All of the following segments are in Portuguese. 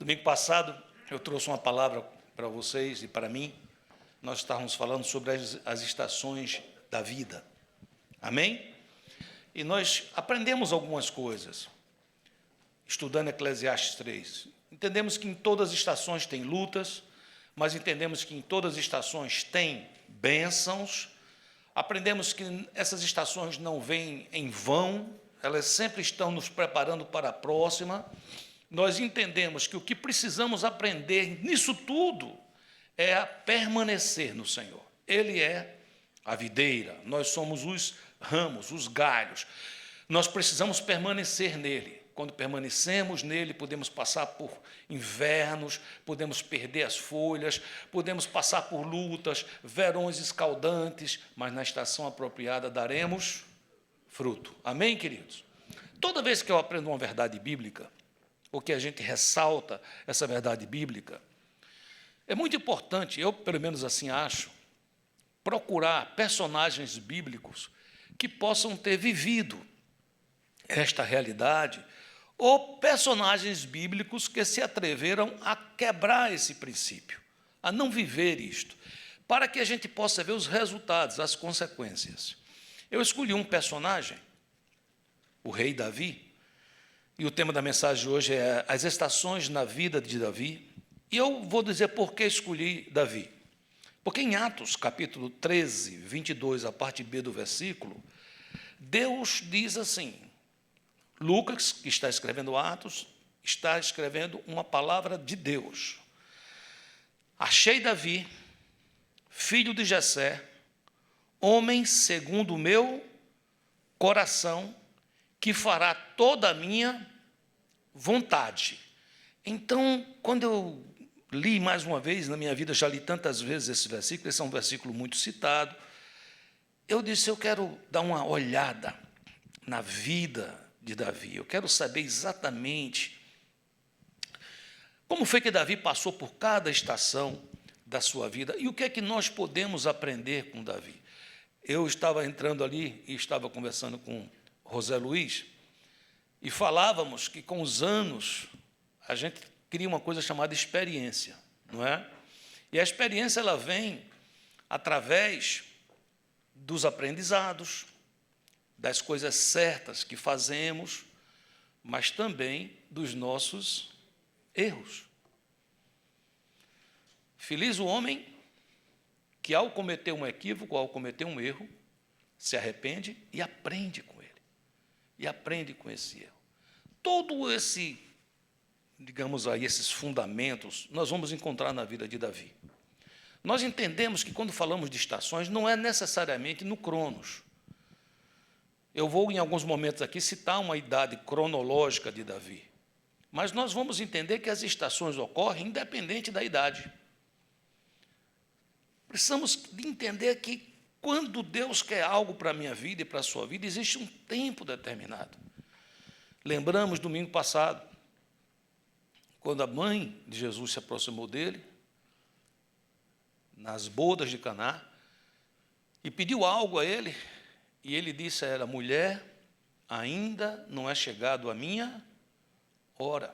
Domingo passado, eu trouxe uma palavra para vocês e para mim. Nós estávamos falando sobre as estações da vida. Amém? E nós aprendemos algumas coisas, estudando Eclesiastes 3. Entendemos que em todas as estações tem lutas, mas entendemos que em todas as estações tem bênçãos. Aprendemos que essas estações não vêm em vão, elas sempre estão nos preparando para a próxima. Nós entendemos que o que precisamos aprender nisso tudo é a permanecer no Senhor. Ele é a videira, nós somos os ramos, os galhos. Nós precisamos permanecer nele. Quando permanecemos nele, podemos passar por invernos, podemos perder as folhas, podemos passar por lutas, verões escaldantes, mas na estação apropriada daremos fruto. Amém, queridos? Toda vez que eu aprendo uma verdade bíblica, ou que a gente ressalta essa verdade bíblica, é muito importante, eu pelo menos assim acho, procurar personagens bíblicos que possam ter vivido esta realidade, ou personagens bíblicos que se atreveram a quebrar esse princípio, a não viver isto, para que a gente possa ver os resultados, as consequências. Eu escolhi um personagem, o rei Davi, e o tema da mensagem de hoje é as estações na vida de Davi. E eu vou dizer por que escolhi Davi. Porque em Atos, capítulo 13, 22, a parte B do versículo, Deus diz assim, Lucas, que está escrevendo Atos, está escrevendo uma palavra de Deus. Achei Davi, filho de Jessé, homem segundo o meu coração, que fará toda a minha vontade. Então, quando eu li mais uma vez, na minha vida, já li tantas vezes esse versículo, esse é um versículo muito citado, eu disse, eu quero dar uma olhada na vida de Davi, eu quero saber exatamente como foi que Davi passou por cada estação da sua vida e o que é que nós podemos aprender com Davi. Eu estava entrando ali e estava conversando com José Luiz, e falávamos que com os anos a gente cria uma coisa chamada experiência, não é? E a experiência ela vem através dos aprendizados, das coisas certas que fazemos, mas também dos nossos erros. Feliz o homem que, ao cometer um equívoco, ao cometer um erro, se arrepende e aprende com ele. E aprende com esse erro. Todo esse, digamos aí, esses fundamentos, nós vamos encontrar na vida de Davi. Nós entendemos que, quando falamos de estações, não é necessariamente no Cronos. Eu vou, em alguns momentos aqui, citar uma idade cronológica de Davi. Mas nós vamos entender que as estações ocorrem independente da idade. Precisamos entender que, quando Deus quer algo para a minha vida e para a sua vida, existe um tempo determinado. Lembramos, domingo passado, quando a mãe de Jesus se aproximou dele, nas bodas de Caná, e pediu algo a ele, e ele disse a ela, mulher, ainda não é chegado a minha hora.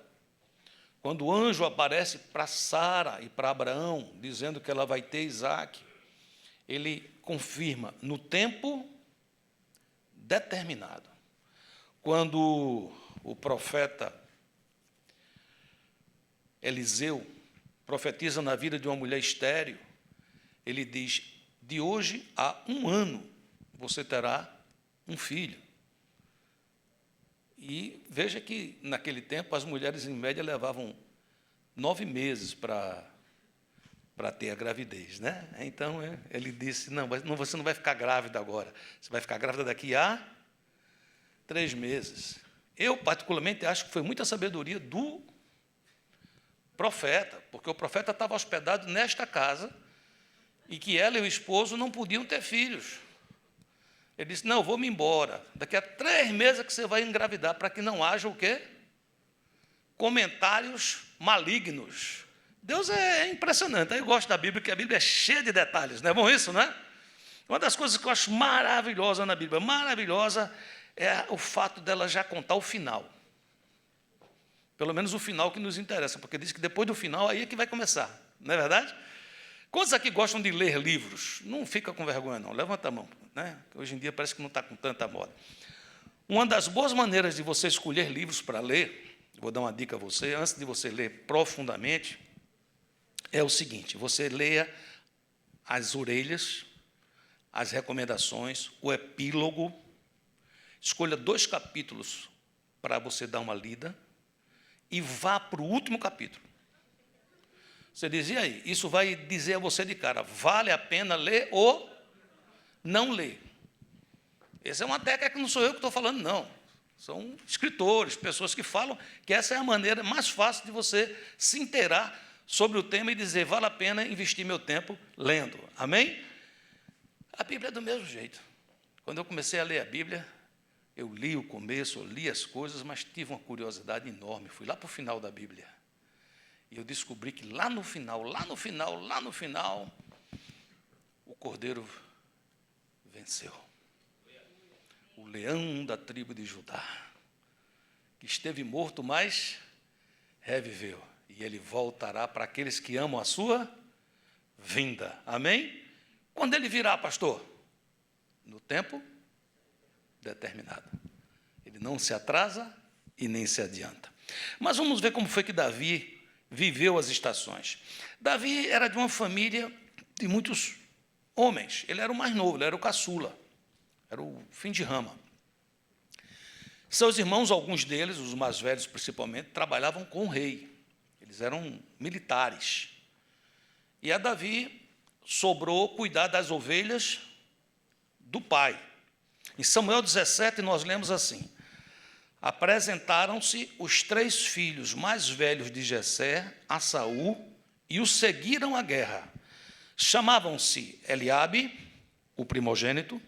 Quando o anjo aparece para Sara e para Abraão, dizendo que ela vai ter Isaque, ele confirma, no tempo determinado. Quando o profeta Eliseu profetiza na vida de uma mulher estéril, ele diz, de hoje a 1 ano você terá um filho. E veja que, naquele tempo, as mulheres, em média, levavam 9 meses para ter a gravidez, né? Então, ele disse, não, você não vai ficar grávida agora, você vai ficar grávida daqui a 3 meses. Eu, particularmente, acho que foi muita sabedoria do profeta, porque o profeta estava hospedado nesta casa e que ela e o esposo não podiam ter filhos. Ele disse, não, vou-me embora, daqui a 3 meses que você vai engravidar, para que não haja o quê? Comentários malignos. Deus é impressionante. Eu gosto da Bíblia, porque a Bíblia é cheia de detalhes. Não é bom isso, né? Uma das coisas que eu acho maravilhosa na Bíblia, maravilhosa, é o fato dela já contar o final. Pelo menos o final que nos interessa, porque diz que depois do final aí é que vai começar, não é verdade? Quantos aqui gostam de ler livros? Não fica com vergonha, não. Levanta a mão, né? Hoje em dia parece que não está com tanta moda. Uma das boas maneiras de você escolher livros para ler, vou dar uma dica a você, antes de você ler profundamente, é o seguinte: você leia as orelhas, as recomendações, o epílogo, escolha 2 capítulos para você dar uma lida e vá para o último capítulo. Você diz, e aí? Isso vai dizer a você de cara, vale a pena ler ou não ler? Essa é uma técnica que não sou eu que estou falando, não. São escritores, pessoas que falam que essa é a maneira mais fácil de você se inteirar sobre o tema e dizer, vale a pena investir meu tempo lendo. Amém? A Bíblia é do mesmo jeito. Quando eu comecei a ler a Bíblia, eu li o começo, eu li as coisas, mas tive uma curiosidade enorme. Fui lá para o final da Bíblia. E eu descobri que lá no final, o Cordeiro venceu. O leão da tribo de Judá, que esteve morto, mas reviveu. E ele voltará para aqueles que amam a sua vinda. Amém? Quando ele virá, pastor? No tempo determinado. Ele não se atrasa e nem se adianta. Mas vamos ver como foi que Davi viveu as estações. Davi era de uma família de muitos homens. Ele era o mais novo, ele era o caçula. Era o fim de rama. Seus irmãos, alguns deles, os mais velhos principalmente, trabalhavam com o rei. Eles eram militares. E a Davi sobrou cuidar das ovelhas do pai. Em Samuel 17, nós lemos assim: apresentaram-se os 3 filhos mais velhos de Jessé a Saul e o seguiram à guerra. Chamavam-se Eliabe, o primogênito,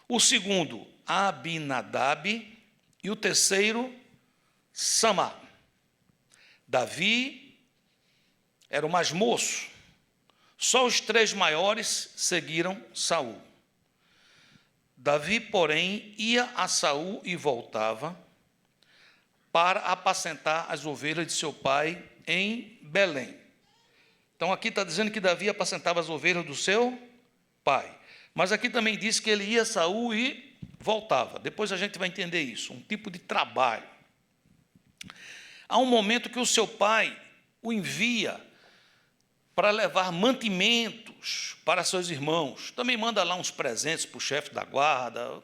o segundo Abinadab e o terceiro Samá. Davi era o mais moço. Só os 3 maiores seguiram Saul. Davi, porém, ia a Saul e voltava para apacentar as ovelhas de seu pai em Belém. Então, aqui está dizendo que Davi apacentava as ovelhas do seu pai. Mas aqui também diz que ele ia a Saul e voltava. Depois a gente vai entender isso, um tipo de trabalho. Há um momento que o seu pai o envia para levar mantimentos para seus irmãos. Também manda lá uns presentes para o chefe da guarda.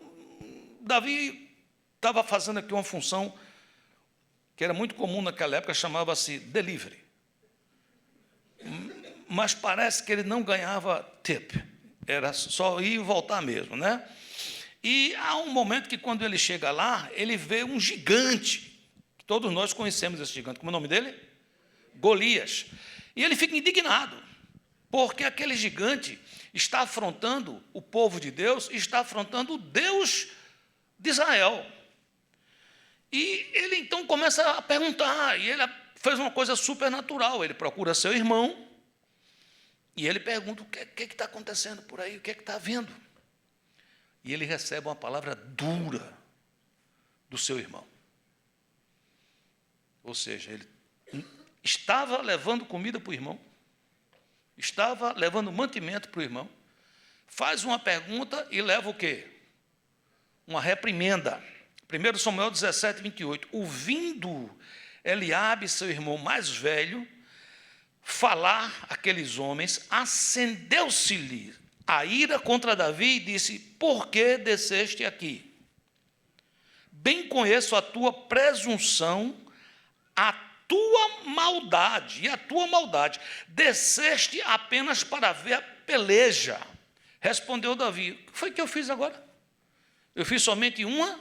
Davi estava fazendo aqui uma função que era muito comum naquela época, chamava-se delivery. Mas parece que ele não ganhava tip, era só ir e voltar mesmo, né? E há um momento que, quando ele chega lá, ele vê um gigante, que todos nós conhecemos esse gigante. Como é o nome dele? Golias. E ele fica indignado, porque aquele gigante está afrontando o povo de Deus, está afrontando o Deus de Israel. E ele então começa a perguntar, e ele fez uma coisa supernatural. Ele procura seu irmão, e ele pergunta, o que está acontecendo por aí, o que está havendo? E ele recebe uma palavra dura do seu irmão. Ou seja, ele estava levando comida para o irmão, estava levando mantimento para o irmão, faz uma pergunta e leva o quê? Uma reprimenda. 1 Samuel 17, 28. Ouvindo Eliabe, seu irmão mais velho, falar aqueles homens, acendeu-se-lhe a ira contra Davi e disse, por que desceste aqui? Bem conheço a tua presunção, a tua maldade, e a tua maldade. Desceste apenas para ver a peleja. Respondeu Davi, o que foi que eu fiz agora? Eu fiz somente uma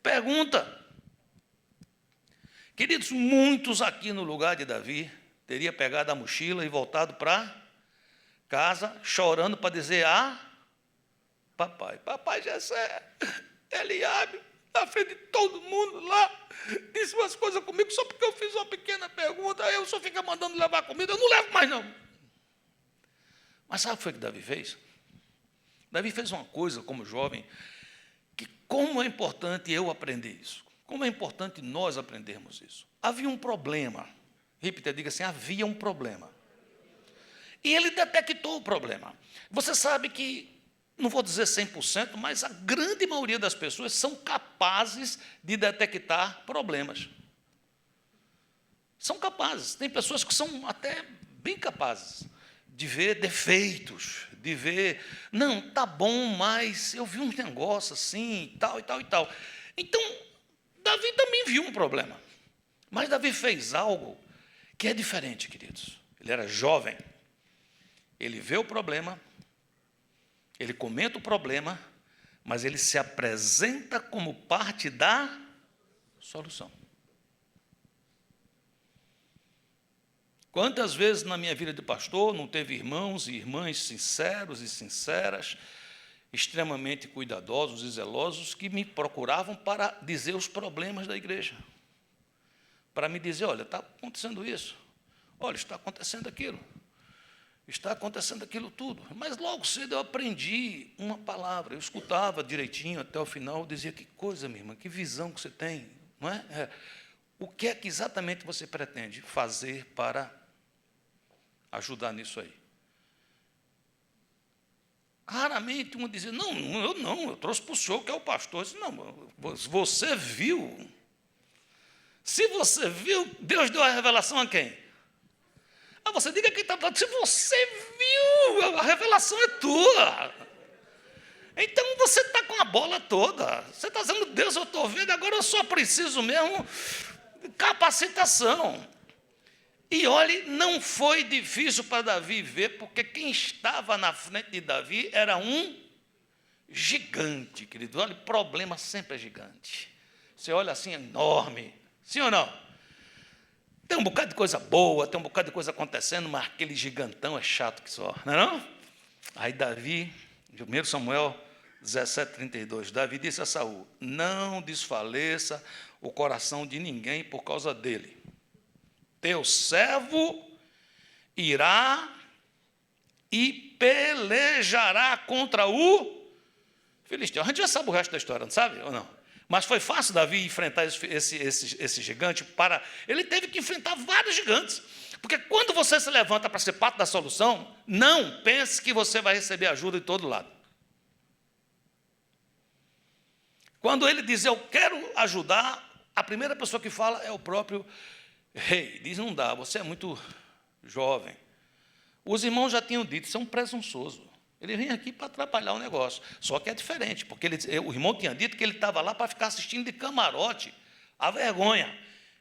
pergunta. Queridos, muitos aqui no lugar de Davi teria pegado a mochila e voltado para casa, chorando para dizer a papai Jessé, Eliabe, na frente de todo mundo lá, disse umas coisas comigo só porque eu fiz uma pequena pergunta, aí eu só fico mandando levar comida, eu não levo mais não. Mas sabe o que foi que Davi fez? Davi fez uma coisa como jovem, que como é importante eu aprender isso. Como é importante nós aprendermos isso. Havia um problema. Repita, diga assim, havia um problema. E ele detectou o problema. Você sabe que, não vou dizer 100%, mas a grande maioria das pessoas são capazes de detectar problemas. São capazes. Tem pessoas que são até bem capazes de ver defeitos, de ver, não, tá bom, mas eu vi um negócio assim, e tal, e tal, e tal. Então, Davi também viu um problema. Mas Davi fez algo que é diferente, queridos. Ele era jovem. Ele vê o problema, ele comenta o problema, mas ele se apresenta como parte da solução. Quantas vezes na minha vida de pastor não teve irmãos e irmãs sinceros e sinceras, extremamente cuidadosos e zelosos, que me procuravam para dizer os problemas da igreja. Para me dizer, olha, está acontecendo isso, olha, está acontecendo aquilo. Está acontecendo aquilo tudo. Mas logo cedo eu aprendi uma palavra. Eu escutava direitinho até o final, eu dizia, que coisa, minha irmã, que visão que você tem. Não é? O que é que exatamente você pretende fazer para ajudar nisso aí? Raramente uma dizia, não, eu trouxe para o senhor que é o pastor. Eu disse, não, você viu? Se você viu, Deus deu a revelação a quem? Você diga quem está falando, se você viu, a revelação é tua. Então você está com a bola toda. Você está dizendo, Deus, eu estou vendo, agora eu só preciso mesmo capacitação. E olhe, não foi difícil para Davi ver, porque quem estava na frente de Davi era um gigante, querido. Olha, problema sempre é gigante. Você olha assim, é enorme. Sim ou não? Tem um bocado de coisa boa, tem um bocado de coisa acontecendo, mas aquele gigantão é chato que só, não é não? Aí Davi, 1 Samuel 17:32, Davi disse a Saul, não desfaleça o coração de ninguém por causa dele. Teu servo irá e pelejará contra o filisteu. A gente já sabe o resto da história, não sabe ou não? Mas foi fácil Davi enfrentar esse gigante. Ele teve que enfrentar vários gigantes. Porque quando você se levanta para ser parte da solução, não pense que você vai receber ajuda de todo lado. Quando ele diz, eu quero ajudar, a primeira pessoa que fala é o próprio rei. Diz, não dá, você é muito jovem. Os irmãos já tinham dito, você é um presunçoso. Ele vem aqui para atrapalhar o negócio. Só que é diferente, porque o irmão tinha dito que ele estava lá para ficar assistindo de camarote, a vergonha.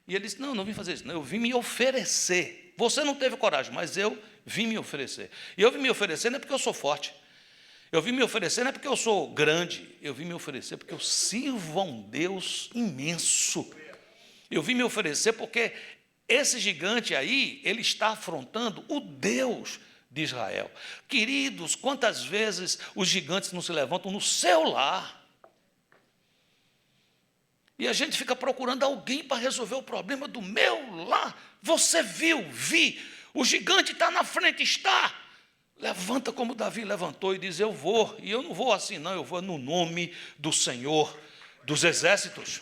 E ele disse, não vim fazer isso, não, eu vim me oferecer. Você não teve coragem, mas eu vim me oferecer. E eu vim me oferecer não é porque eu sou forte. Eu vim me oferecer não é porque eu sou grande. Eu vim me oferecer porque eu sirvo a um Deus imenso. Eu vim me oferecer porque esse gigante aí, ele está afrontando o Deus de Israel. Queridos, quantas vezes os gigantes não se levantam no seu lar? E a gente fica procurando alguém para resolver o problema do meu lar. Você viu, vi, o gigante está na frente, está. Levanta como Davi levantou e diz, eu vou. E eu não vou assim, não, eu vou no nome do Senhor dos Exércitos.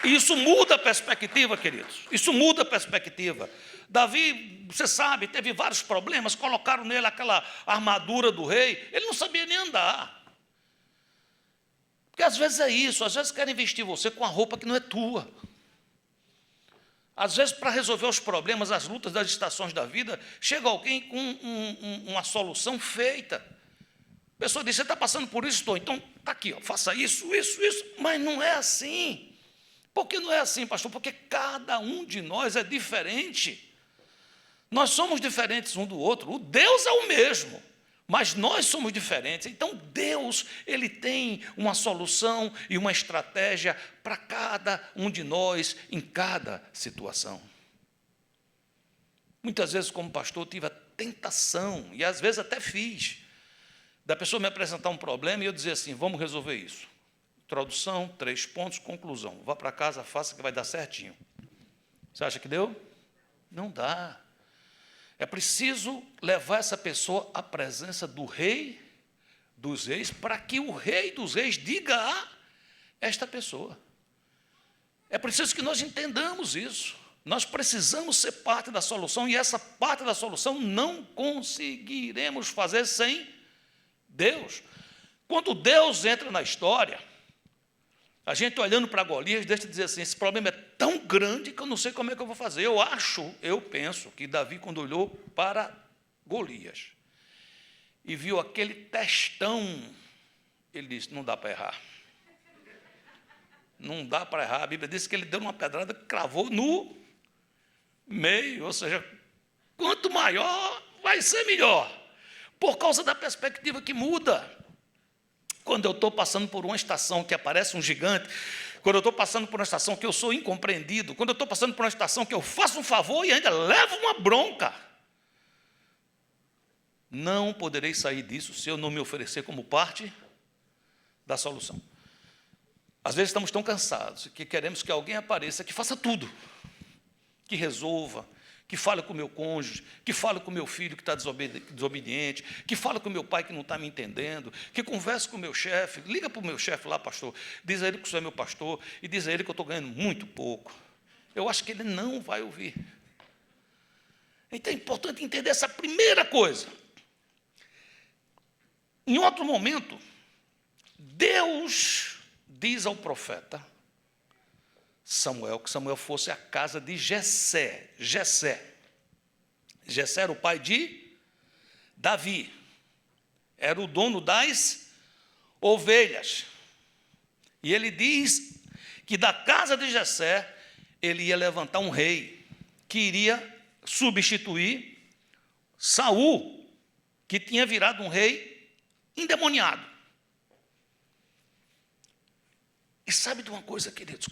E isso muda a perspectiva, queridos. Isso muda a perspectiva. Davi, você sabe, teve vários problemas, colocaram nele aquela armadura do rei, ele não sabia nem andar. Porque às vezes é isso, às vezes querem vestir você com a roupa que não é tua. Às vezes, para resolver os problemas, as lutas das estações da vida, chega alguém com uma solução feita. A pessoa diz, você está passando por isso? Estou. Então, está aqui, ó, faça isso. Mas não é assim. Por que não é assim, pastor? Porque cada um de nós é diferente. Nós somos diferentes um do outro. O Deus é o mesmo, mas nós somos diferentes. Então, Deus, ele tem uma solução e uma estratégia para cada um de nós em cada situação. Muitas vezes, como pastor, eu tive a tentação, e às vezes até fiz, da pessoa me apresentar um problema e eu dizer assim, vamos resolver isso. Introdução, 3 pontos, conclusão. Vá para casa, faça que vai dar certinho. Você acha que deu? Não dá. É preciso levar essa pessoa à presença do rei dos reis, para que o rei dos reis diga a esta pessoa. É preciso que nós entendamos isso. Nós precisamos ser parte da solução, e essa parte da solução não conseguiremos fazer sem Deus. Quando Deus entra na história, a gente olhando para Golias, deixa de dizer assim, esse problema é tão grande que eu não sei como é que eu vou fazer. Eu penso que Davi, quando olhou para Golias e viu aquele testão, ele disse, não dá para errar. Não dá para errar. A Bíblia diz que ele deu uma pedrada, cravou no meio, ou seja, quanto maior, vai ser melhor, por causa da perspectiva que muda. Quando eu estou passando por uma estação que aparece um gigante, quando eu estou passando por uma estação que eu sou incompreendido, quando eu estou passando por uma estação que eu faço um favor e ainda levo uma bronca, não poderei sair disso se eu não me oferecer como parte da solução. Às vezes estamos tão cansados que queremos que alguém apareça que faça tudo, que resolva, que fale com o meu cônjuge, que fale com o meu filho que está desobediente, que fale com o meu pai que não está me entendendo, que converse com o meu chefe, liga para o meu chefe lá, pastor, diz a ele que o senhor é meu pastor, e diz a ele que eu estou ganhando muito pouco. Eu acho que ele não vai ouvir. Então é importante entender essa primeira coisa. Em outro momento, Deus diz ao profeta Samuel, que Samuel fosse à casa de Jessé. Jessé era o pai de Davi. Era o dono das ovelhas. E ele diz que da casa de Jessé, ele ia levantar um rei, que iria substituir Saul, que tinha virado um rei endemoniado. E sabe de uma coisa, queridos?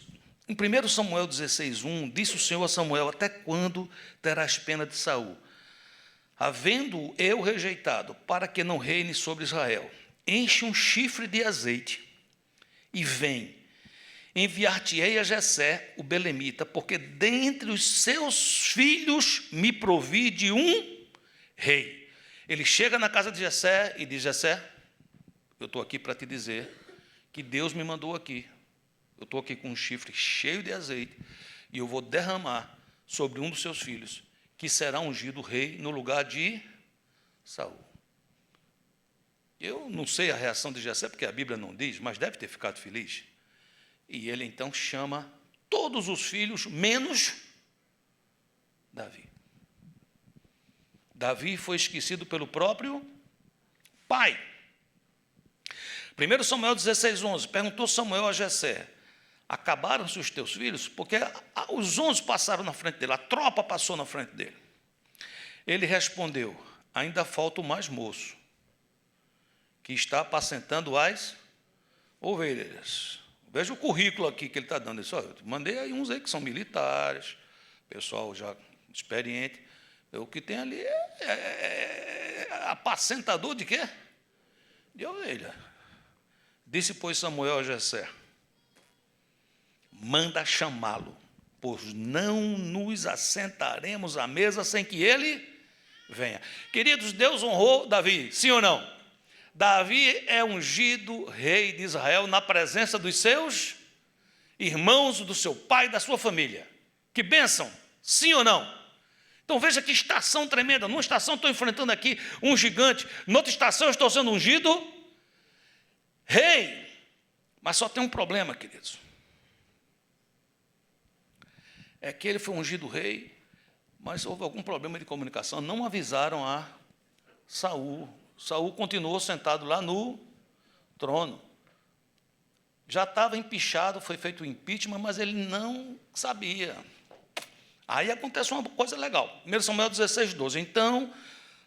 Em 1 Samuel 16:1, disse o Senhor a Samuel, até quando terás pena de Saul? Havendo eu rejeitado, para que não reine sobre Israel, enche um chifre de azeite e vem, enviar-te-ei a Jessé, o belemita, porque dentre os seus filhos me provi de um rei. Ele chega na casa de Jessé e diz, Jessé, eu estou aqui para te dizer que Deus me mandou aqui. Eu estou aqui com um chifre cheio de azeite e eu vou derramar sobre um dos seus filhos, que será ungido rei no lugar de Saul. Eu não sei a reação de Jessé, porque a Bíblia não diz, mas deve ter ficado feliz. E ele então chama todos os filhos, menos Davi. Davi foi esquecido pelo próprio pai. 1 Samuel 16:11, perguntou Samuel a Jessé, acabaram-se os teus filhos? Porque os 11 passaram na frente dele, a tropa passou na frente dele. Ele respondeu, ainda falta o mais moço, que está apacentando as ovelhas. Veja o currículo aqui que ele está dando. Ele disse, eu mandei aí uns aí que são militares, pessoal já experiente. O que tem ali é apacentador de quê? De ovelha. Disse, pois, Samuel a Jessé, manda chamá-lo, pois não nos assentaremos à mesa sem que ele venha. Queridos, Deus honrou Davi, sim ou não? Davi é ungido rei de Israel na presença dos seus irmãos, do seu pai e da sua família. Que bênção, sim ou não? Então veja que estação tremenda. Numa estação estou enfrentando aqui um gigante, noutra estação estou sendo ungido rei. Mas só tem um problema, queridos. É que ele foi ungido rei, mas houve algum problema de comunicação. Não avisaram a Saul. Saul continuou sentado lá no trono. Já estava empichado, foi feito o impeachment, mas ele não sabia. Aí acontece uma coisa legal. 1 Samuel 16:12. Então,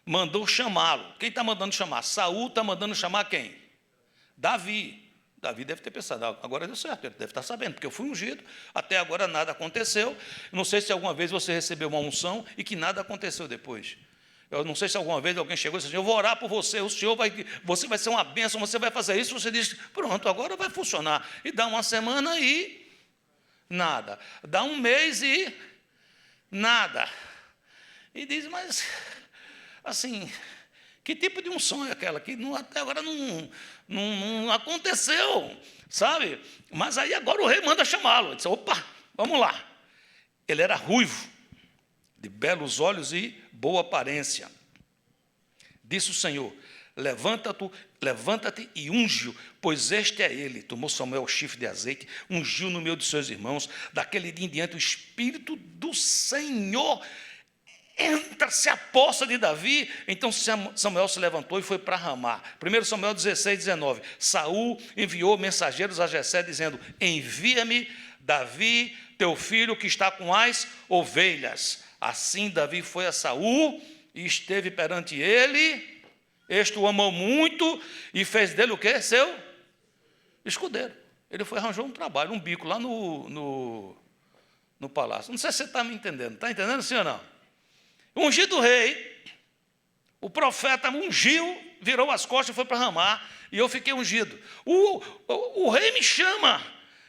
mandou chamá-lo. Quem está mandando chamar? Saul está mandando chamar quem? Davi. Davi deve ter pensado, agora deu certo, ele deve estar sabendo, porque eu fui ungido, até agora nada aconteceu. Não sei se alguma vez você recebeu uma unção e que nada aconteceu depois. Eu não sei se alguma vez alguém chegou e disse, eu vou orar por você, você vai ser uma bênção, você vai fazer isso, você diz, pronto, agora vai funcionar. E dá uma semana e nada. Dá um mês e nada. E diz, mas, assim, Que tipo de unção é aquela que até agora não aconteceu, sabe? Mas aí agora o rei manda chamá-lo. Ele disse, opa, vamos lá. Ele era ruivo, de belos olhos e boa aparência. Disse o Senhor, levanta-te e unge-o, pois este é ele. Tomou Samuel o chifre de azeite, ungiu no meio de seus irmãos. Daquele dia em diante o Espírito do Senhor se aposta de Davi. Então Samuel se levantou e foi para Ramá. 1 Samuel 16, 19. Saul enviou mensageiros a Jessé, dizendo, envia-me Davi, teu filho, que está com as ovelhas. Assim Davi foi a Saul e esteve perante ele. Este o amou muito e fez dele o quê? Seu escudeiro. Ele foi arranjou um trabalho, um bico lá no palácio. Não sei se você está me entendendo. Está entendendo, sim ou não? Ungido o rei, o profeta ungiu, virou as costas e foi para Ramá, e eu fiquei ungido. O rei me chama,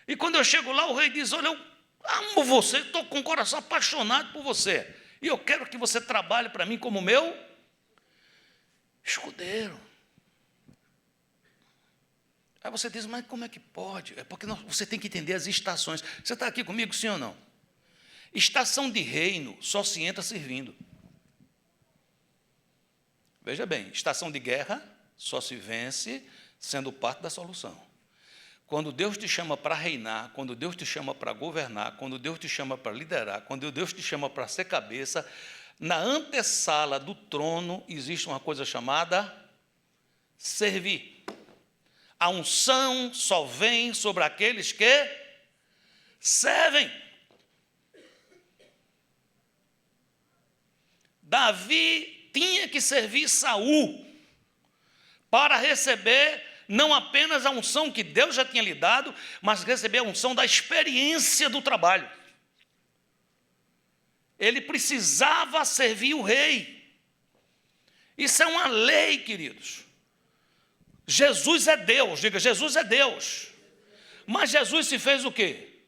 e quando eu chego lá, o rei diz, olha, eu amo você, estou com o coração apaixonado por você, e eu quero que você trabalhe para mim como meu escudeiro. Aí você diz, mas como é que pode? É porque você tem que entender as estações. Você está aqui comigo, sim ou não? Estação de reino só se entra servindo. Veja bem, estação de guerra só se vence sendo parte da solução. Quando Deus te chama para reinar, quando Deus te chama para governar, quando Deus te chama para liderar, quando Deus te chama para ser cabeça, na antessala do trono existe uma coisa chamada servir. A unção só vem sobre aqueles que servem. Davi tinha que servir Saul para receber não apenas a unção que Deus já tinha lhe dado, mas receber a unção da experiência do trabalho. Ele precisava servir o rei. Isso é uma lei, queridos. Jesus é Deus, diga, Jesus é Deus. Mas Jesus se fez o quê?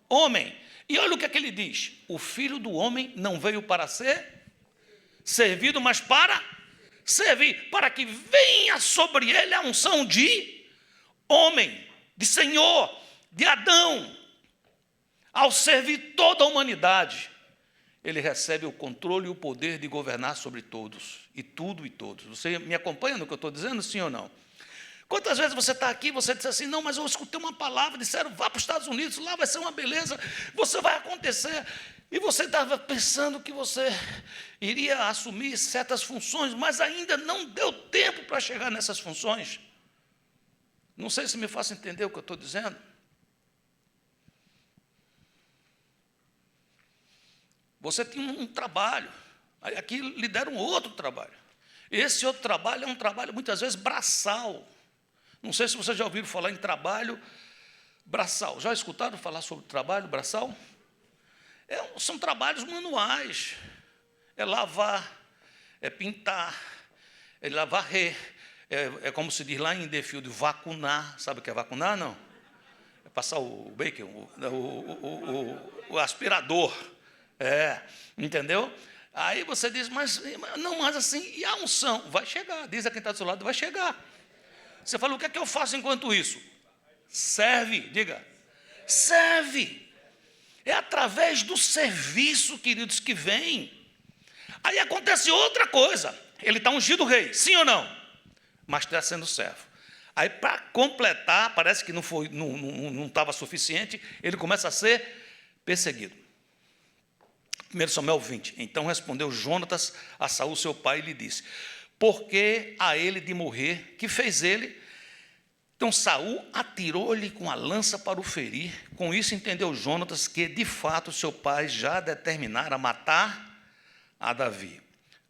Homem. E olha o que é que ele diz. O Filho do Homem não veio para ser servido, mas para servir, para que venha sobre ele a unção de homem, de Senhor, de Adão. Ao servir toda a humanidade, ele recebe o controle e o poder de governar sobre todos, e tudo e todos. Você me acompanha no que eu estou dizendo, sim ou não? Quantas vezes você está aqui, você diz assim, não, mas eu escutei uma palavra, disseram, vá para os Estados Unidos, lá vai ser uma beleza, você vai acontecer. E você estava pensando que você iria assumir certas funções, mas ainda não deu tempo para chegar nessas funções. Não sei se me faço entender o que eu estou dizendo. Você tinha um trabalho, aí aqui lhe deram outro trabalho. Esse outro trabalho é um trabalho, muitas vezes, braçal. Não sei se vocês já ouviram falar em trabalho braçal. Já escutaram falar sobre trabalho braçal? São trabalhos manuais. É lavar, é pintar, é varrer. É como se diz lá em Defield, vacunar. Sabe o que é vacunar, não? É passar o bacon, o aspirador. Entendeu? Aí você diz, mas assim, e a unção? Vai chegar, diz a quem está do seu lado, vai chegar. Você fala, o que é que eu faço enquanto isso? Serve, diga, serve. É através do serviço, queridos, que vem. Aí acontece outra coisa, ele está ungido rei, sim ou não? Mas está sendo servo. Aí, para completar, parece que não estava suficiente, ele começa a ser perseguido. 1 Samuel 20. Então respondeu Jonatas a Saul, seu pai, e lhe disse, por que a ele de morrer? Que fez ele? Então Saul atirou-lhe com a lança para o ferir. Com isso entendeu Jonatas que, de fato, seu pai já determinara matar a Davi.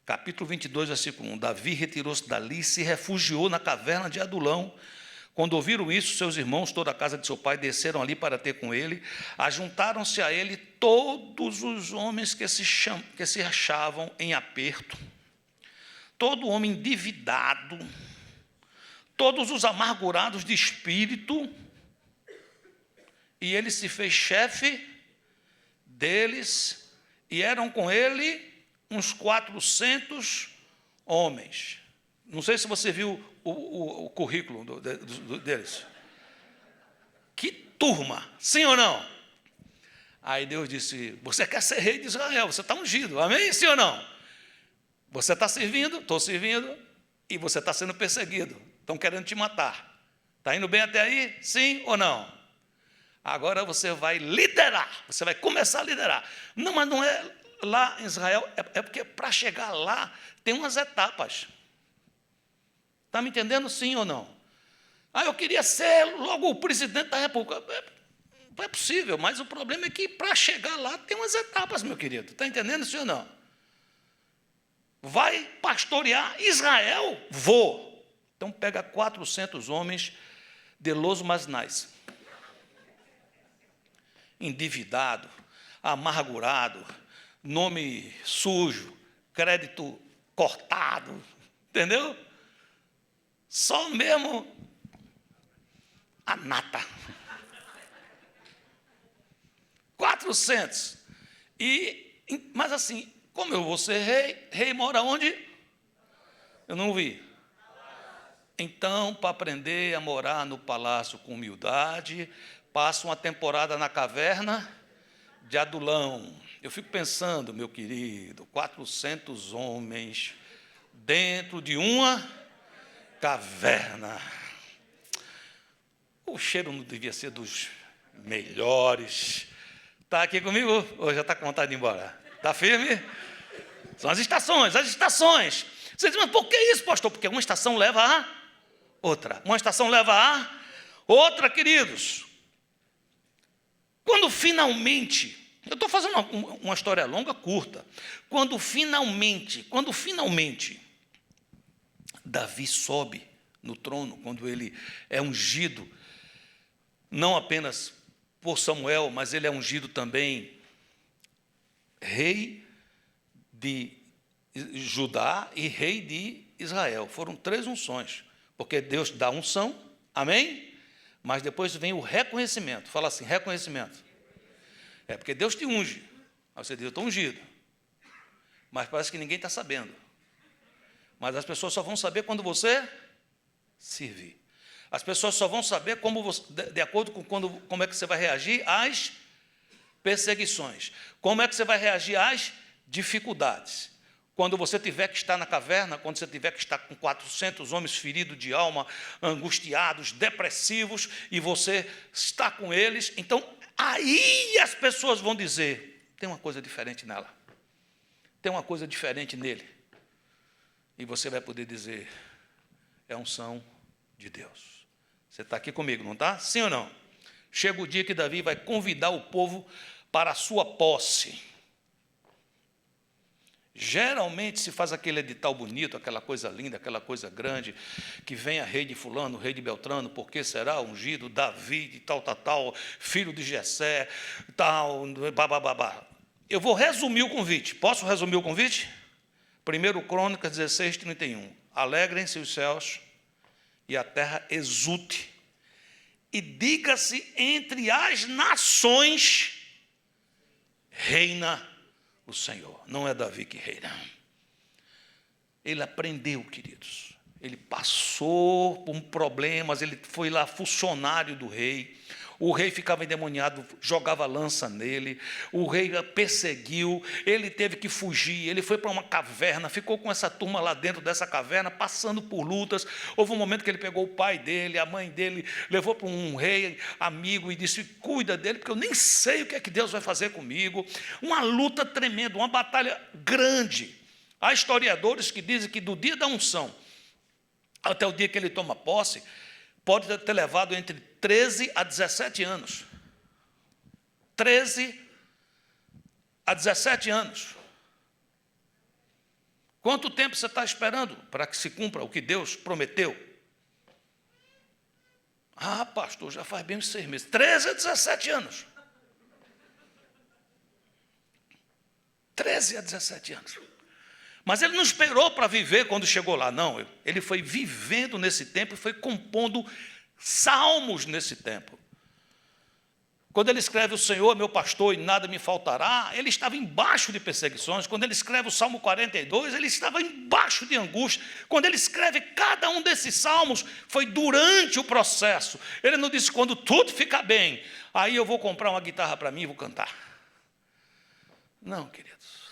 Capítulo 22, versículo 1. Davi retirou-se dali e se refugiou na caverna de Adulão. Quando ouviram isso, seus irmãos, toda a casa de seu pai, desceram ali para ter com ele. Ajuntaram-se a ele todos os homens que se achavam em aperto, todo homem endividado, todos os amargurados de espírito, e ele se fez chefe deles, e eram com ele uns 400 homens. Não sei se você viu o currículo deles. Que turma, sim ou não? Aí Deus disse, você quer ser rei de Israel, você está ungido, amém? Sim ou não? Você está servindo, estou servindo, e você está sendo perseguido, estão querendo te matar. Está indo bem até aí? Sim ou não? Agora você vai liderar, você vai começar a liderar. Não, mas não é lá em Israel, é porque para chegar lá tem umas etapas. Está me entendendo, sim ou não? Eu queria ser logo o presidente da República. Não é possível, mas o problema é que para chegar lá tem umas etapas, meu querido. Está entendendo, sim ou não? Vai pastorear Israel? Vou. Então pega 400 homens de Los Masnais. Endividado, amargurado, nome sujo, crédito cortado, entendeu? Só mesmo a nata. 400. Mas assim, como eu vou ser rei, rei mora onde? Eu não vi. Então, para aprender a morar no palácio com humildade, passa uma temporada na caverna de Adulão. Eu fico pensando, meu querido, 400 homens dentro de uma caverna. O cheiro não devia ser dos melhores. Está aqui comigo ou já está com vontade de ir embora? Está firme? São as estações, as estações. Você diz, mas por que isso, pastor? Porque uma estação leva a outra. Uma estação leva a outra, queridos. Quando finalmente, eu estou fazendo uma história longa, curta. Quando finalmente, Davi sobe no trono, quando ele é ungido, não apenas por Samuel, mas ele é ungido também rei de Judá e rei de Israel. Foram 3 unções, porque Deus dá unção, amém? Mas depois vem o reconhecimento. Fala assim, reconhecimento. É porque Deus te unge. Aí você diz, eu estou ungido. Mas parece que ninguém está sabendo. Mas as pessoas só vão saber quando você servir. As pessoas só vão saber como você, de acordo com como é que você vai reagir às perseguições. Como é que você vai reagir às dificuldades. Quando você tiver que estar na caverna, quando você tiver que estar com 400 homens feridos de alma, angustiados, depressivos, e você está com eles, então aí as pessoas vão dizer, tem uma coisa diferente nela, tem uma coisa diferente nele. E você vai poder dizer, é unção de Deus. Você está aqui comigo, não está? Sim ou não? Chega o dia que Davi vai convidar o povo para a sua posse. Geralmente se faz aquele edital bonito, aquela coisa linda, aquela coisa grande, que venha rei de fulano, rei de Beltrano, porque será ungido Davi, de tal, filho de Jessé, tal, babá. Eu vou resumir o convite. Posso resumir o convite? 1 Crônicas 16, 31. Alegrem-se os céus e a terra exulte, e diga-se entre as nações, reina o Senhor. Não é Davi que reina. Ele aprendeu, queridos. Ele passou por problemas, ele foi lá funcionário do rei. O rei ficava endemoniado, jogava lança nele. O rei perseguiu, ele teve que fugir. Ele foi para uma caverna, ficou com essa turma lá dentro dessa caverna, passando por lutas. Houve um momento que ele pegou o pai dele, a mãe dele, levou para um rei amigo e disse, cuida dele, porque eu nem sei o que é que Deus vai fazer comigo. Uma luta tremenda, uma batalha grande. Há historiadores que dizem que do dia da unção até o dia que ele toma posse, pode ter levado entre 13 a 17 anos. 13 a 17 anos. Quanto tempo você está esperando para que se cumpra o que Deus prometeu? Ah, pastor, já faz bem uns 6 meses. 13 a 17 anos. 13 a 17 anos. Mas ele não esperou para viver quando chegou lá, não. Ele foi vivendo nesse tempo e foi compondo salmos nesse tempo. Quando ele escreve o Senhor é meu pastor e nada me faltará, ele estava embaixo de perseguições. Quando ele escreve o Salmo 42, ele estava embaixo de angústia. Quando ele escreve cada um desses salmos, foi durante o processo. Ele não disse, quando tudo ficar bem, aí eu vou comprar uma guitarra para mim e vou cantar. Não, queridos.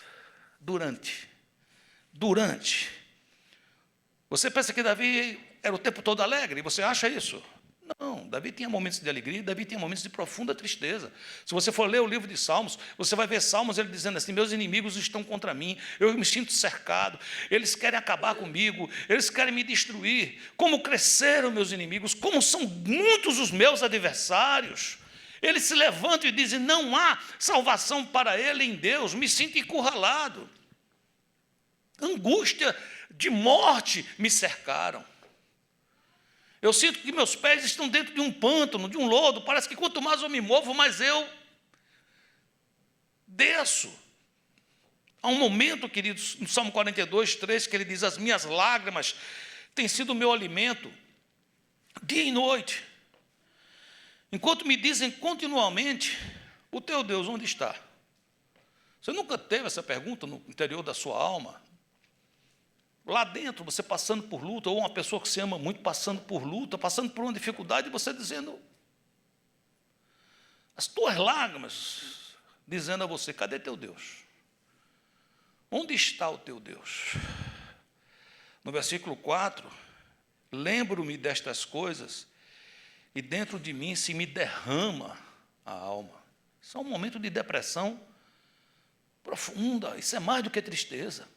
Durante. Você pensa que Davi era o tempo todo alegre? Você acha isso? Não, Davi tinha momentos de alegria, Davi tinha momentos de profunda tristeza. Se você for ler o livro de Salmos, você vai ver Salmos ele dizendo assim, meus inimigos estão contra mim, eu me sinto cercado, eles querem acabar comigo, eles querem me destruir. Como cresceram meus inimigos, como são muitos os meus adversários. Eles se levantam e dizem, não há salvação para ele em Deus, me sinto encurralado. Angústia de morte me cercaram. Eu sinto que meus pés estão dentro de um pântano, de um lodo. Parece que quanto mais eu me movo, mais eu desço. Há um momento, queridos, no Salmo 42, 3, que ele diz, as minhas lágrimas têm sido o meu alimento, dia e noite. Enquanto me dizem continuamente, o teu Deus onde está? Você nunca teve essa pergunta no interior da sua alma? Lá dentro, você passando por luta, ou uma pessoa que se ama muito passando por luta, passando por uma dificuldade, você dizendo, as tuas lágrimas, dizendo a você, cadê teu Deus? Onde está o teu Deus? No versículo 4, lembro-me destas coisas, e dentro de mim se me derrama a alma. Isso é um momento de depressão profunda, isso é mais do que tristeza.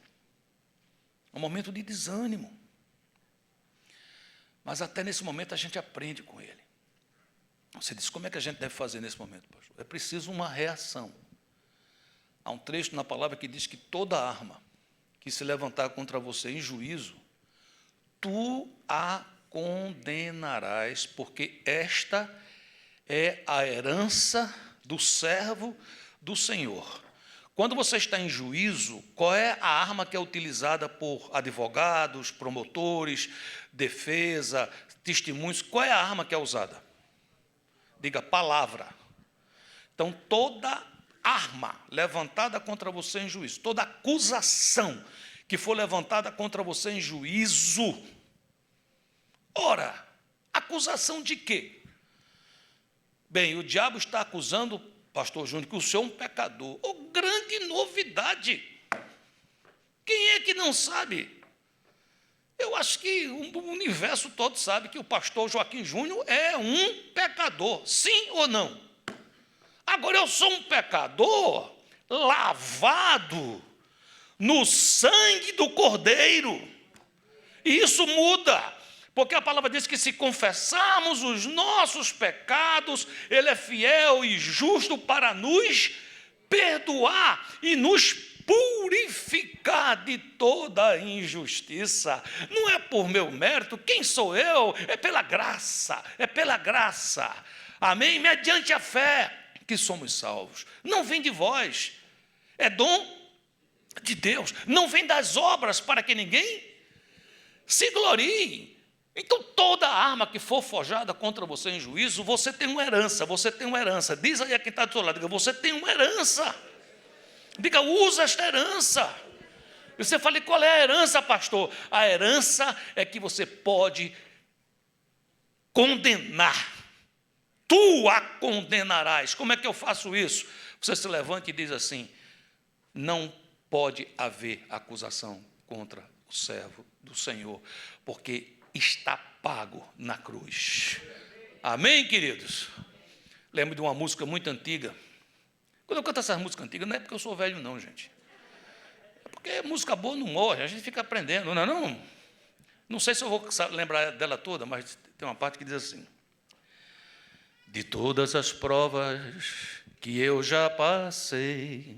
É um momento de desânimo. Mas até nesse momento a gente aprende com ele. Você diz, como é que a gente deve fazer nesse momento, pastor? É preciso uma reação. Há um trecho na palavra que diz que toda arma que se levantar contra você em juízo, tu a condenarás, porque esta é a herança do servo do Senhor. Quando você está em juízo, qual é a arma que é utilizada por advogados, promotores, defesa, testemunhos? Qual é a arma que é usada? Diga, palavra. Então, toda arma levantada contra você em juízo, toda acusação que for levantada contra você em juízo, ora, acusação de quê? Bem, o diabo está acusando pastor Júnior, que o senhor é um pecador. Oh, grande novidade! Quem é que não sabe? Eu acho que o universo todo sabe que o pastor Joaquim Júnior é um pecador. Sim ou não? Agora, eu sou um pecador lavado no sangue do Cordeiro. E isso muda. Porque a palavra diz que se confessarmos os nossos pecados, ele é fiel e justo para nos perdoar e nos purificar de toda injustiça. Não é por meu mérito, quem sou eu? É pela graça, Amém? Mediante a fé que somos salvos. Não vem de vós, é dom de Deus. Não vem das obras para que ninguém se glorie. Então, toda arma que for forjada contra você em juízo, você tem uma herança. Diz aí a quem está do seu lado, diga, você tem uma herança. Diga, usa esta herança. E você fala, qual é a herança, pastor? A herança é que você pode condenar. Tu a condenarás. Como é que eu faço isso? Você se levanta e diz assim, não pode haver acusação contra o servo do Senhor, porque está pago na cruz. Amém, queridos? Lembro de uma música muito antiga. Quando eu canto essas músicas antigas, não é porque eu sou velho, não, gente. É porque música boa não morre, a gente fica aprendendo, não é não? Não sei se eu vou lembrar dela toda, mas tem uma parte que diz assim, de todas as provas que eu já passei,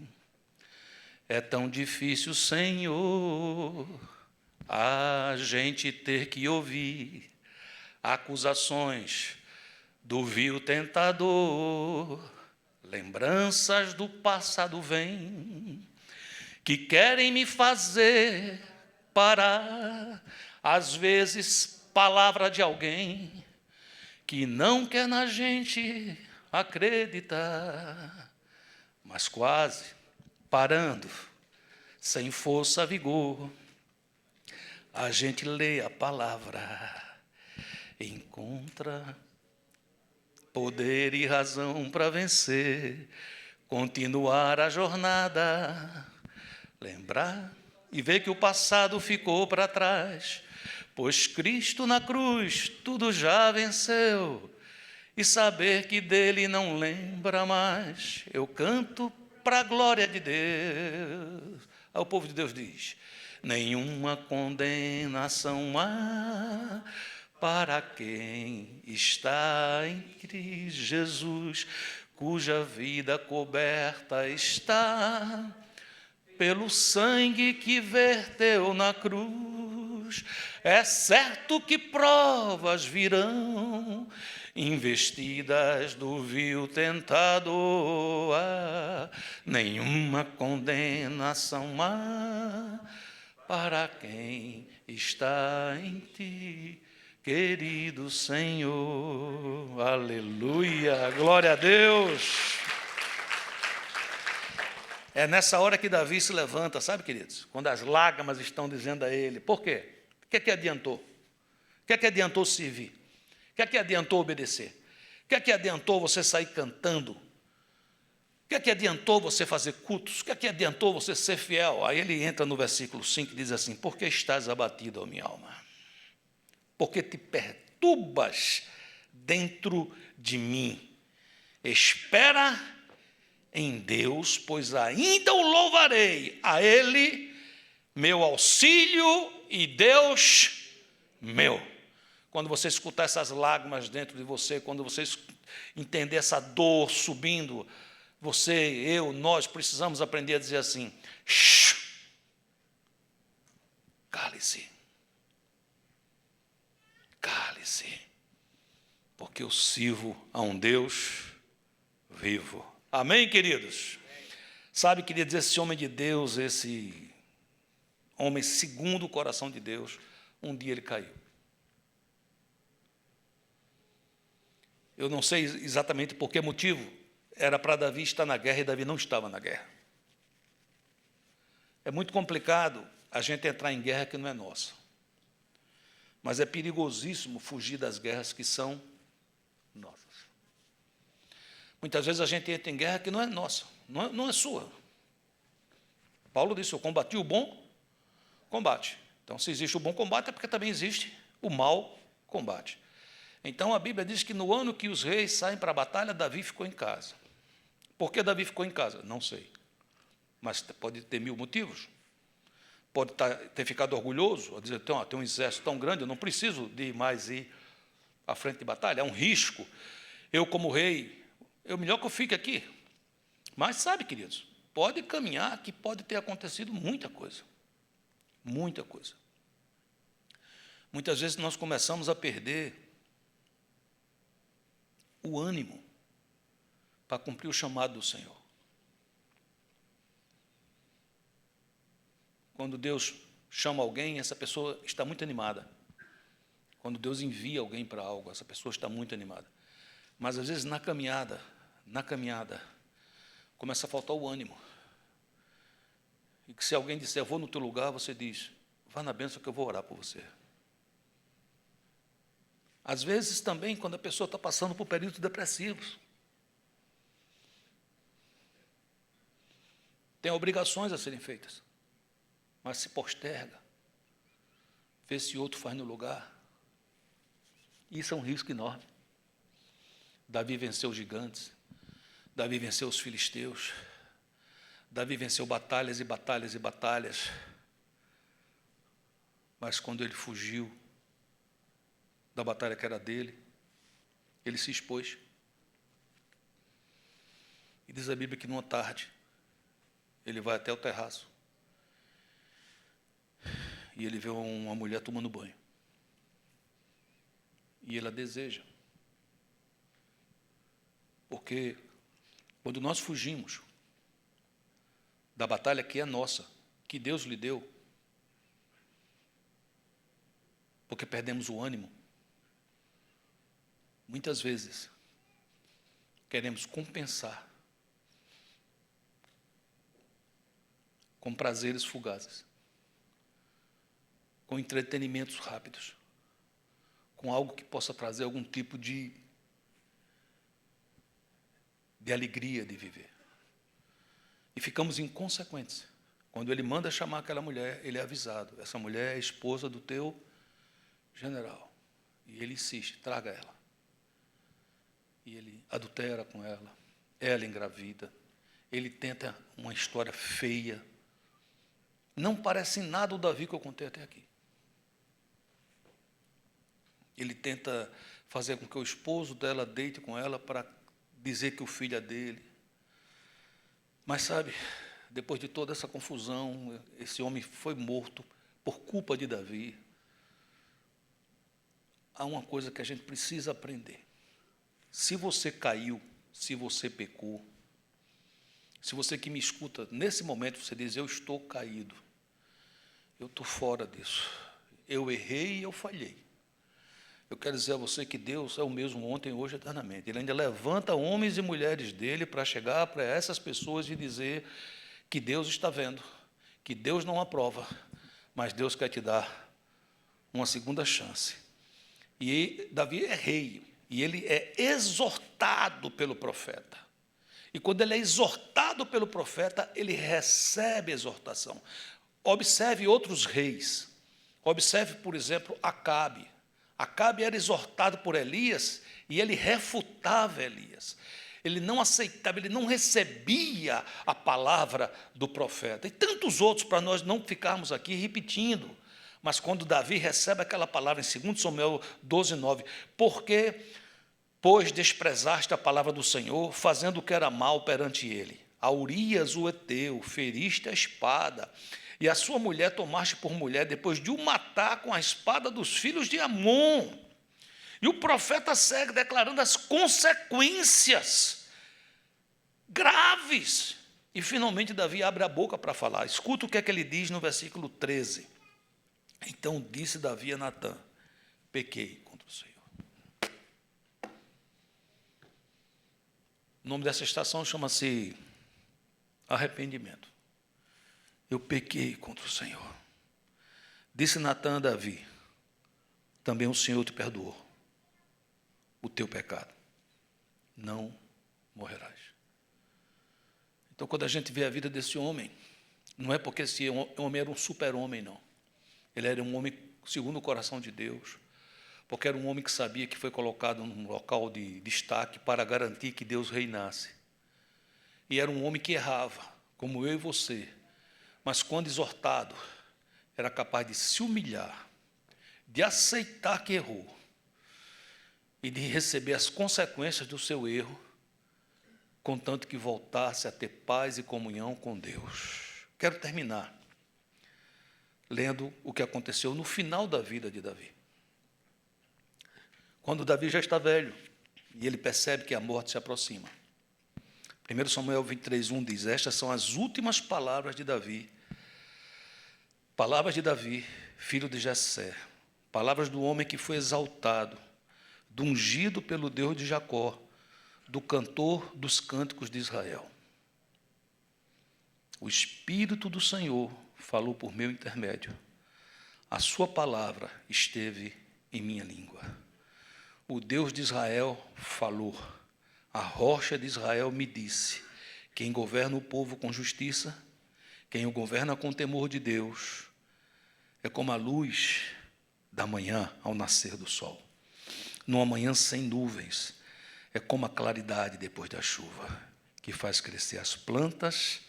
é tão difícil, Senhor, a gente ter que ouvir acusações do vil tentador, lembranças do passado vêm, que querem me fazer parar, às vezes palavra de alguém que não quer na gente acreditar, mas quase parando, sem força, vigor, a gente lê a palavra, encontra poder e razão para vencer, continuar a jornada, lembrar e ver que o passado ficou para trás, pois Cristo na cruz tudo já venceu, e saber que dele não lembra mais. Eu canto para a glória de Deus. Aí o povo de Deus diz: nenhuma condenação há para quem está em Cristo Jesus, cuja vida coberta está pelo sangue que verteu na cruz. É certo que provas virão, investidas do vil tentador, nenhuma condenação há para quem está em ti, querido Senhor. Aleluia, glória a Deus. É nessa hora que Davi se levanta, sabe, queridos? Quando as lágrimas estão dizendo a ele, por quê? O que adiantou? O que adiantou servir? O que adiantou obedecer? O que adiantou você sair cantando? O que adiantou você fazer cultos? O que adiantou você ser fiel? Aí ele entra no versículo 5 e diz assim: por que estás abatido, ó minha alma? Porque te perturbas dentro de mim. Espera em Deus, pois ainda o louvarei, a Ele, meu auxílio e Deus meu. Quando você escutar essas lágrimas dentro de você, quando você entender essa dor subindo, você, eu, nós precisamos aprender a dizer assim: cale-se, cale-se, porque eu sirvo a um Deus vivo. Amém, queridos? Sabe, queria dizer, esse homem de Deus, esse homem segundo o coração de Deus, um dia ele caiu. Eu não sei exatamente por que motivo, era para Davi estar na guerra e Davi não estava na guerra. É muito complicado a gente entrar em guerra que não é nossa. Mas é perigosíssimo fugir das guerras que são nossas. Muitas vezes a gente entra em guerra que não é nossa, não é sua. Paulo disse: eu combati o bom combate. Então, se existe o bom combate, é porque também existe o mau combate. Então, a Bíblia diz que no ano que os reis saem para a batalha, Davi ficou em casa. Por que Davi ficou em casa? Não sei. Mas pode ter mil motivos. Pode ter ficado orgulhoso, a dizer: tem um exército tão grande, eu não preciso de mais ir à frente de batalha, é um risco. Eu, como rei, é melhor que eu fique aqui. Mas sabe, queridos, pode caminhar que pode ter acontecido muita coisa. Muita coisa. Muitas vezes nós começamos a perder o ânimo para cumprir o chamado do Senhor. Quando Deus chama alguém, essa pessoa está muito animada. Quando Deus envia alguém para algo, essa pessoa está muito animada. Mas, às vezes, na caminhada, começa a faltar o ânimo. E que se alguém disser: eu vou no teu lugar, você diz: vá na bênção que eu vou orar por você. Às vezes, também, quando a pessoa está passando por períodos depressivos, tem obrigações a serem feitas, mas se posterga, vê se outro faz no lugar. Isso é um risco enorme. Davi venceu os gigantes, Davi venceu os filisteus, Davi venceu batalhas e batalhas e batalhas, mas quando ele fugiu da batalha que era dele, ele se expôs. E diz a Bíblia que numa tarde, ele vai até o terraço e ele vê uma mulher tomando banho. E ele a deseja. Porque quando nós fugimos da batalha que é nossa, que Deus lhe deu, porque perdemos o ânimo, muitas vezes queremos compensar com prazeres fugazes, com entretenimentos rápidos, com algo que possa trazer algum tipo de alegria de viver. E ficamos inconsequentes. Quando ele manda chamar aquela mulher, ele é avisado: essa mulher é a esposa do teu general. E ele insiste: traga ela. E ele adultera com ela engravida, ele tenta uma história feia. Não parece nada o Davi que eu contei até aqui. Ele tenta fazer com que o esposo dela deite com ela para dizer que o filho é dele. Mas sabe, depois de toda essa confusão, esse homem foi morto por culpa de Davi. Há uma coisa que a gente precisa aprender. Se você caiu, se você pecou, se você que me escuta, nesse momento você diz: eu estou caído, eu estou fora disso, eu errei e eu falhei. Eu quero dizer a você que Deus é o mesmo ontem, hoje e eternamente. Ele ainda levanta homens e mulheres dele para chegar para essas pessoas e dizer que Deus está vendo, que Deus não aprova, mas Deus quer te dar uma segunda chance. E Davi é rei, e ele é exortado pelo profeta. E quando ele é exortado pelo profeta, ele recebe exortação. Observe outros reis. Observe, por exemplo, Acabe. Acabe era exortado por Elias e ele refutava Elias. Ele não aceitava, ele não recebia a palavra do profeta. E tantos outros, para nós não ficarmos aqui repetindo. Mas quando Davi recebe aquela palavra em 2 Samuel 12:9, porque, pois, desprezaste a palavra do Senhor, fazendo o que era mal perante ele. A Urias o heteu feriste a espada, e a sua mulher tomaste por mulher, depois de o matar com a espada dos filhos de Amon. E o profeta segue declarando as consequências graves. E finalmente Davi abre a boca para falar. Escuta o que é que ele diz no versículo 13. Então disse Davi a Natã: pequei contra o Senhor. O nome dessa estação chama-se arrependimento. Eu pequei contra o Senhor. Disse Natã a Davi: também o Senhor te perdoou o teu pecado, não morrerás. Então, quando a gente vê a vida desse homem, não é porque esse homem era um super-homem, não. Ele era um homem segundo o coração de Deus, porque era um homem que sabia que foi colocado num local de destaque para garantir que Deus reinasse. E era um homem que errava, como eu e você, mas quando exortado, era capaz de se humilhar, de aceitar que errou e de receber as consequências do seu erro, contanto que voltasse a ter paz e comunhão com Deus. Quero terminar lendo o que aconteceu no final da vida de Davi. Quando Davi já está velho e ele percebe que a morte se aproxima. 1 Samuel 23:1 diz: estas são as últimas palavras de Davi. Palavras de Davi, filho de Jessé. Palavras do homem que foi exaltado, do ungido pelo Deus de Jacó, do cantor dos cânticos de Israel. O Espírito do Senhor falou por meu intermédio. A sua palavra esteve em minha língua. O Deus de Israel falou. A rocha de Israel me disse: quem governa o povo com justiça, quem o governa com temor de Deus, é como a luz da manhã ao nascer do sol. Numa manhã sem nuvens, é como a claridade depois da chuva, que faz crescer as plantas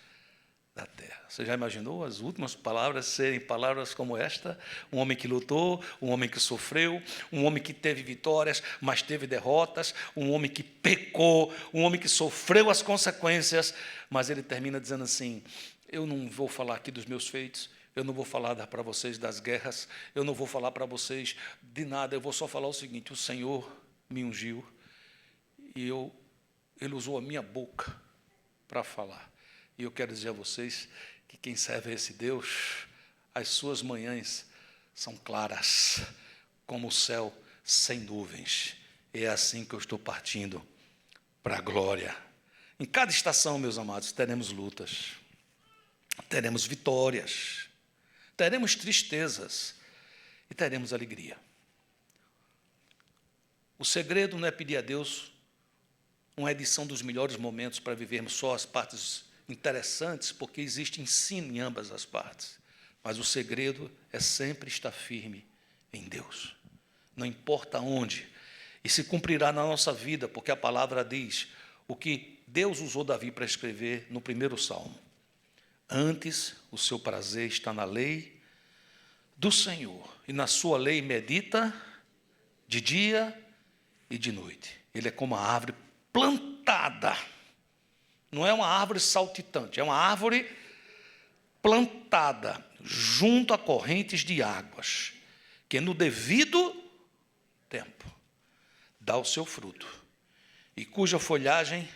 da terra. Você já imaginou as últimas palavras serem palavras como esta? Um homem que lutou, um homem que sofreu, um homem que teve vitórias, mas teve derrotas, um homem que pecou, um homem que sofreu as consequências, mas ele termina dizendo assim: eu não vou falar aqui dos meus feitos, eu não vou falar para vocês das guerras, eu não vou falar para vocês de nada, eu vou só falar o seguinte: o Senhor me ungiu e Ele usou a minha boca para falar. E eu quero dizer a vocês que quem serve a esse Deus, as suas manhãs são claras, como o céu sem nuvens. É assim que eu estou partindo para a glória. Em cada estação, meus amados, teremos lutas, teremos vitórias, teremos tristezas e teremos alegria. O segredo não é pedir a Deus uma edição dos melhores momentos para vivermos só as partes interessantes, porque existe ensino em ambas as partes. Mas o segredo é sempre estar firme em Deus. Não importa onde. E se cumprirá na nossa vida, porque a palavra diz o que Deus usou Davi para escrever no primeiro salmo. Antes, o seu prazer está na lei do Senhor, e na sua lei medita de dia e de noite. Ele é como a árvore plantada. Não é uma árvore saltitante, é uma árvore plantada junto a correntes de águas, que no devido tempo dá o seu fruto, e cuja folhagem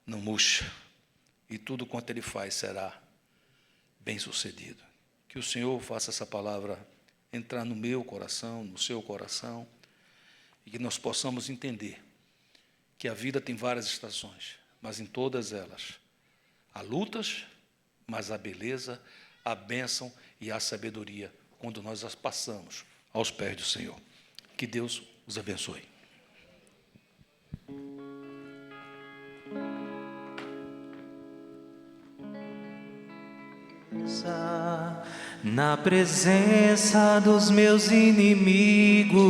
não murcha, e tudo quanto ele faz será bem-sucedido. Que o Senhor faça essa palavra entrar no meu coração, no seu coração, e que nós possamos entender que a vida tem várias estações, mas em todas elas há lutas, mas há beleza, há bênção e há sabedoria quando nós as passamos aos pés do Senhor. Que Deus os abençoe. Na presença dos meus inimigos,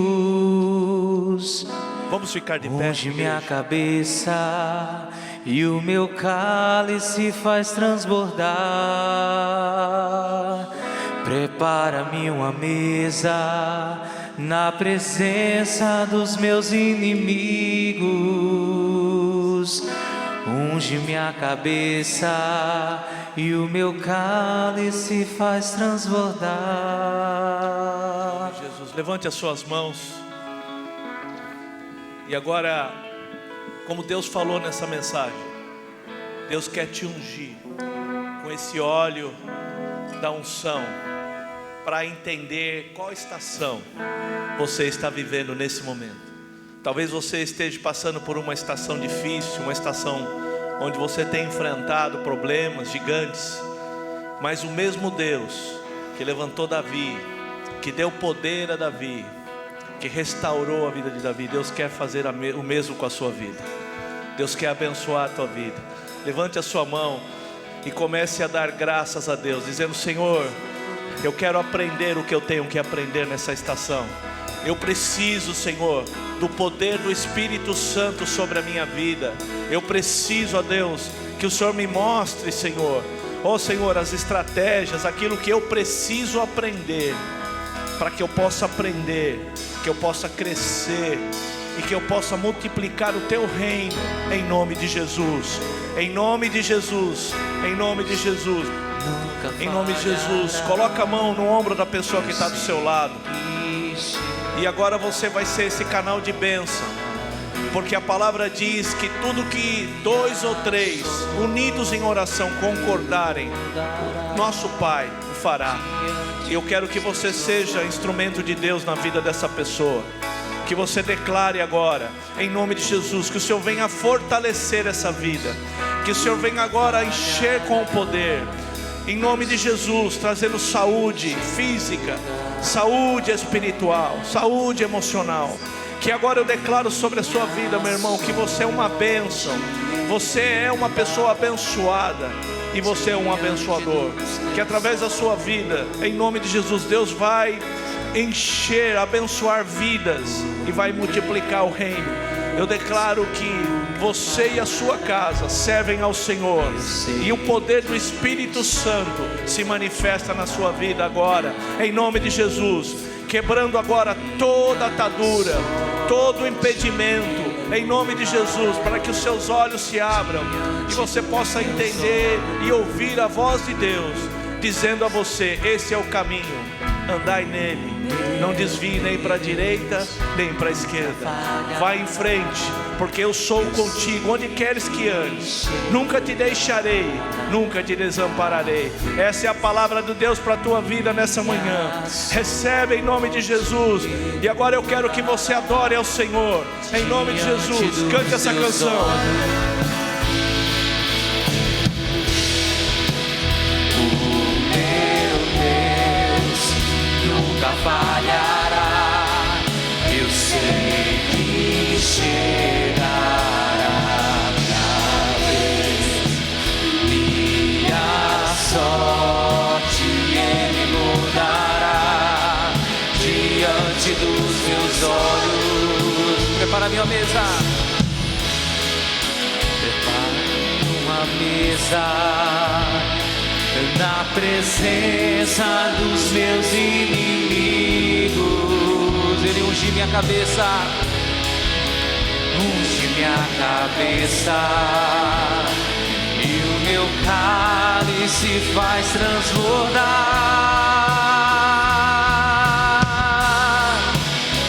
vamos ficar de pé. unge minha cabeça e o meu cálice faz transbordar. Prepara-me uma mesa na presença dos meus inimigos. Unge minha cabeça e o meu cálice faz transbordar. Jesus, levante as suas mãos. E agora, como Deus falou nessa mensagem, Deus quer te ungir com esse óleo da unção, para entender qual estação você está vivendo nesse momento. Talvez você esteja passando por uma estação difícil, uma estação onde você tem enfrentado problemas gigantes, mas o mesmo Deus que levantou Davi, que deu poder a Davi, que restaurou a vida de Davi, Deus quer fazer o mesmo com a sua vida. Deus quer abençoar a tua vida. Levante a sua mão e comece a dar graças a Deus, dizendo: Senhor, eu quero aprender o que eu tenho que aprender nessa estação. Eu preciso, Senhor, do poder do Espírito Santo sobre a minha vida. Eu preciso, ó Deus, que o Senhor me mostre, Senhor, ó Senhor, as estratégias, aquilo que eu preciso aprender, para que eu possa aprender, que eu possa crescer e que eu possa multiplicar o Teu reino, em nome de Jesus, em nome de Jesus, em nome de Jesus, em nome de Jesus. Coloca a mão no ombro da pessoa que está do seu lado. E agora você vai ser esse canal de bênção, porque a palavra diz que tudo que 2 ou 3 unidos em oração concordarem, nosso Pai o fará. E eu quero que você seja instrumento de Deus na vida dessa pessoa. Que você declare agora, em nome de Jesus, que o Senhor venha fortalecer essa vida, que o Senhor venha agora encher com o poder, em nome de Jesus, trazendo saúde física, saúde espiritual, saúde emocional. Que agora eu declaro sobre a sua vida, meu irmão, que você é uma bênção, você é uma pessoa abençoada e você é um abençoador. Que através da sua vida, em nome de Jesus, Deus vai encher, abençoar vidas e vai multiplicar o reino. Eu declaro que você e a sua casa servem ao Senhor, e o poder do Espírito Santo se manifesta na sua vida agora, em nome de Jesus, quebrando agora toda atadura, todo impedimento, em nome de Jesus, para que os seus olhos se abram e você possa entender e ouvir a voz de Deus dizendo a você: esse é o caminho, andai nele, não desvie nem para a direita nem para a esquerda, vá em frente, porque eu sou contigo onde queres que andes. Nunca te deixarei, nunca te desampararei. Essa é a palavra de Deus para a tua vida nessa manhã. Recebe em nome de Jesus. E agora eu quero que você adore ao Senhor em nome de Jesus. Cante essa canção. Nunca falhará, eu sei que chegará minha vez. Minha sorte Ele mudará diante dos meus olhos. Prepara minha mesa. Prepara uma mesa na presença dos meus inimigos. Ele unge minha cabeça, unge minha cabeça, e o meu cálice faz transbordar.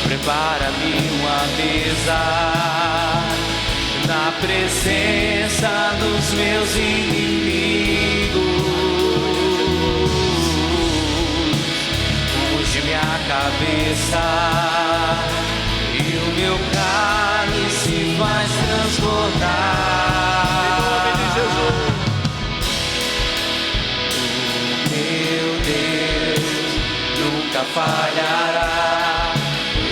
Prepara-me uma mesa na presença dos meus inimigos. Minha cabeça e o meu cálice faz transbordar. Em nome de Jesus. O meu Deus nunca falhará.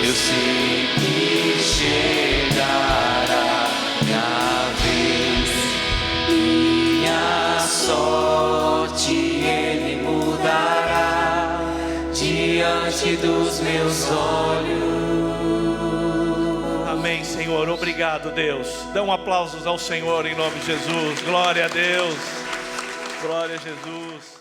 Eu sei que chegará minha vez. Minha sorte Ele mudará diante dos meus olhos. Amém, Senhor. Obrigado, Deus. Dá um aplauso ao Senhor em nome de Jesus. Glória a Deus. Glória a Jesus.